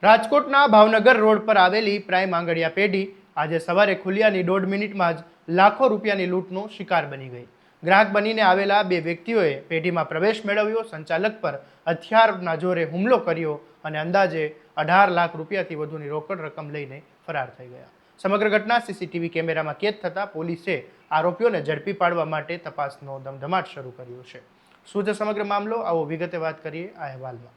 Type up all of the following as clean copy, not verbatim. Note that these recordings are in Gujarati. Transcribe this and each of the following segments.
રાજકોટના ભાવનગર રોડ પર આવેલી પ્રાઇમ આંગડિયા પેઢી આજે સવારે ખુલ્યાની 1.5 મિનિટમાં જ લાખો રૂપિયાની લૂંટનો શિકાર બની ગઈ। ગ્રાહક બનીને આવેલા બે વ્યક્તિઓએ પેઢીમાં પ્રવેશ મેળવ્યો, સંચાલક પર હથિયારના જોરે હુમલો કર્યો અને અંદાજે 18 લાખ રૂપિયાથી વધુની રોકડ રકમ લઈને ફરાર થઈ ગયા। સમગ્ર ઘટના સીસીટીવી કેમેરામાં કેદ થતાં પોલીસે આરોપીઓને ઝડપી પાડવા માટે તપાસનો ધમધમાટ શરૂ કર્યો છે। શું છે સમગ્ર મામલો, આવો વિગતે વાત કરીએ આ અહેવાલમાં।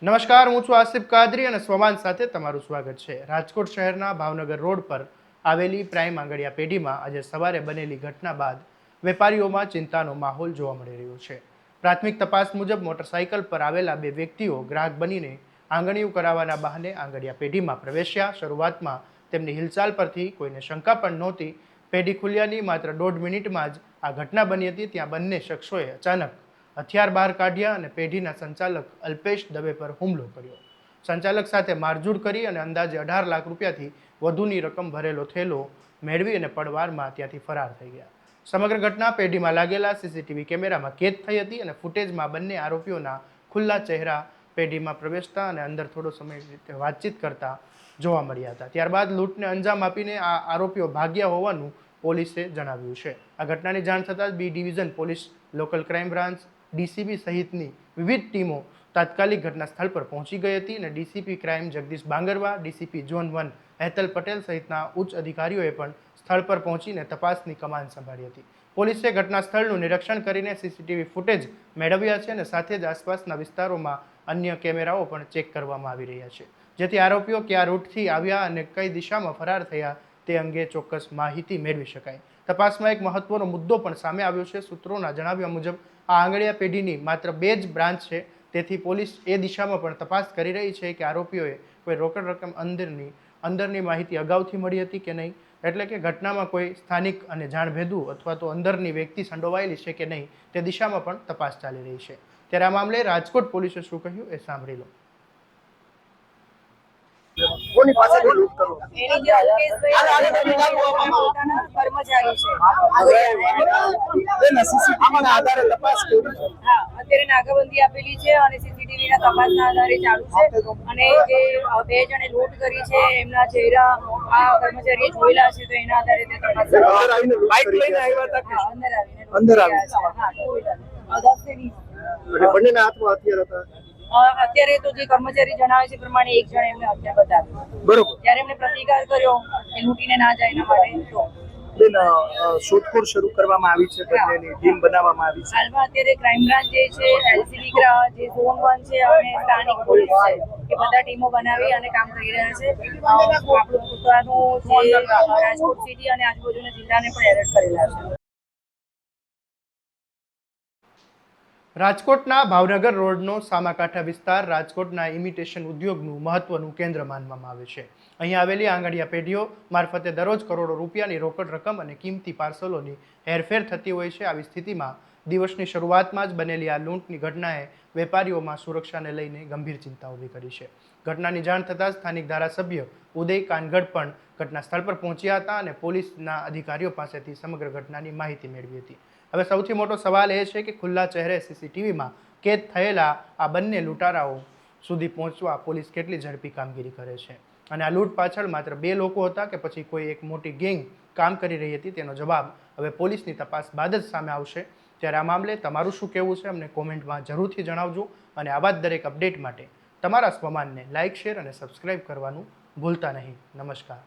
નમસ્કાર, હું છું આસિફ કાદરી અને સ્વમાન સાથે તમારું સ્વાગત છે। રાજકોટ શહેરના ભાવનગર રોડ પર આવેલી પ્રાઇમ આંગડિયા પેઢીમાં આજે સવારે બનેલી ઘટના બાદ વેપારીઓમાં ચિંતાનો માહોલ જોવા મળી રહ્યો છે। પ્રાથમિક તપાસ મુજબ મોટરસાઇકલ પર આવેલા બે વ્યક્તિઓ ગ્રાહક બનીને આંગણીયું કરાવવાના બહાને આંગડિયા પેઢીમાં પ્રવેશ્યા। શરૂઆતમાં તેમની હિલચાલ પરથી કોઈને શંકા પણ નહોતી। પેઢી ખુલ્યાની માત્ર 1.5 મિનિટમાં જ આ ઘટના બની હતી। ત્યાં બંને શખ્સોએ અચાનક હથિયાર બહાર કાઢ્યા અને પેઢીના સંચાલક અલ્પેશ દવે પર હુમલો કર્યો। સંચાલક સાથે મારઝૂડ કરી અને અંદાજે 18 લાખ રૂપિયાથી વધુની રકમ ભરેલો થેલો મેળવી અને પળવારમાં ત્યાંથી ફરાર થઈ ગયા। સમગ્ર ઘટના પેઢીમાં લાગેલા સીસીટીવી કેમેરામાં કેદ થઈ હતી અને ફૂટેજમાં બંને આરોપીઓના ખુલ્લા ચહેરા પેઢીમાં પ્રવેશતા અને અંદર થોડો સમય વાતચીત કરતા જોવા મળ્યા હતા। ત્યારબાદ લૂંટને અંજામ આપીને આ આરોપીઓ ભાગ્યા હોવાનું પોલીસે જણાવ્યું છે। આ ઘટનાની જાણ થતાં જ B division police, local crime branch, DCB સહિતની વિવિધ ટીમો તાત્કાલિક ઘટના સ્થળ પર પહોંચી ગઈ હતી અને DCP crime Jagdish Bangarwa, DCP zone 1 Hetal Patel સહિતના ઉચ્ચ અધિકારીઓએ પણ સ્થળ પર પહોંચીને તપાસની કમાન સંભાળી હતી। પોલીસે ઘટના સ્થળનું નિરીક્ષણ કરીને સીસીટીવી ફૂટેજ મેળવ્યા છે અને સાથે જ આસપાસના વિસ્તારોમાં અન્ય કેમેરાઓ પણ ચેક કરવામાં આવી રહ્યા છે, જેથી આરોપીઓ કયા રૂટથી આવ્યા અને કઈ દિશામાં ફરાર થયા તે અંગે ચોક્કસ માહિતી મેળવી શકાય। તપાસમાં એક મહત્વનો મુદ્દો પણ સામે આવ્યો છે। સૂત્રોના જણાવ્યા મુજબ આ આંગડિયા પેઢીની માત્ર 2 જ બ્રાન્ચ છે, તેથી પોલીસ એ દિશામાં પણ તપાસ કરી રહી છે કે આરોપીઓએ કોઈ રોકડ રકમ અંદરની માહિતી અગાઉથી મળી હતી કે નહીં, એટલે કે ઘટનામાં કોઈ સ્થાનિક અને જાણભેદુ અથવા તો અંદરની વ્યક્તિ સંડોવાયેલી છે કે નહીં તે દિશામાં પણ તપાસ ચાલી રહી છે। ત્યારે આ મામલે રાજકોટ પોલીસે શું કહ્યું એ સાંભળી લો। કોની પાસેથી લૂંટ કરો? એની જે કર્મચારી છે બેન, સીસીટીવી ના આધારે તપાસ કરી છે। હા, અત્યારે નાકાબંધી આપેલી છે અને સીસીટીવી ના તપાસના આધારે ચાલુ છે અને જે બે જણે લૂંટ કરી છે એમના ચહેરા આ કર્મચારીએ જોયેલા છે, તો એના આધારે તે તપાસ અંદર આવીને બાઇક લઈને આવ્યા હતા કે અંદર અંદર આવીને આવીને? હા, ટુ વ્હીલર 10 થી 20 એટલે બંનેના હાથમાં હથિયાર હતા? અત્યારે તો જે કર્મચારી જણાવે છે પ્રમાણે એક જણ એમને હત્યા બતાવી, બરોબર। ત્યારે એમને પ્રતિકાર કર્યો એ લૂંટીને ના જાય એના માટે। તો બેન, શોધખોળ શરૂ કરવામાં આવી છે, બંનેની ટીમ બનાવવામાં આવી છે। હાલમાં અત્યારે ક્રાઇમ બ્રાન્ચ જે છે, એલસીબી જે ઝોન 1 છે અને સ્થાનિક પોલીસ છે, એ બધા ટીમો બનાવી અને કામ કરી રહ્યા છે। આપણું પોતાનું જે રાજકોટ સિટી અને આજુબાજુના જિલ્લાને પણ એલર્ટ કરેલા છે। રાજકોટના ભાવનગર રોડનો સામાકાંઠા વિસ્તાર રાજકોટના ઇમિટેશન ઉદ્યોગનું મહત્વનું કેન્દ્ર માનવામાં આવે છે। અહીં આવેલી આંગડિયા પેઢીઓ મારફતે દરરોજ કરોડો રૂપિયાની રોકડ રકમ અને કિંમતી પાર્સલોની હેરફેર થતી હોય છે। આવી સ્થિતિમાં દિવસની શરૂઆતમાં જ બનેલી આ લૂંટની ઘટનાએ વેપારીઓમાં સુરક્ષાને લઈને ગંભીર ચિંતા ઊભી કરી છે। ઘટનાની જાણ થતાં સ્થાનિક ધારાસભ્ય ઉદય કાનગડ પણ ઘટના સ્થળ પર પહોંચ્યા હતા અને પોલીસના અધિકારીઓ પાસેથી સમગ્ર ઘટનાની માહિતી મેળવી હતી। હવે સૌથી મોટો સવાલ એ છે કે ખુલ્લા ચહેરે સીસીટીવીમાં કેદ થયેલા આ બંને લૂંટારાઓ સુધી પહોંચવા પોલીસ કેટલી ઝડપી કામગીરી કરે છે અને આ લૂંટ પાછળ માત્ર 2 લોકો હતા કે પછી કોઈ એક મોટી ગેંગ કામ કરી રહી હતી, તેનો જવાબ હવે પોલીસની તપાસ બાદ જ સામે આવશે। ત્યારે આ મામલે તમારું શું કહેવું છે અમને કોમેન્ટમાં જરૂરથી જણાવજો અને આવા જ દરેક અપડેટ માટે તમારા સ્વમાનને લાઇક, શેર અને સબસ્ક્રાઇબ કરવાનું ભૂલતા નહીં। નમસ્કાર।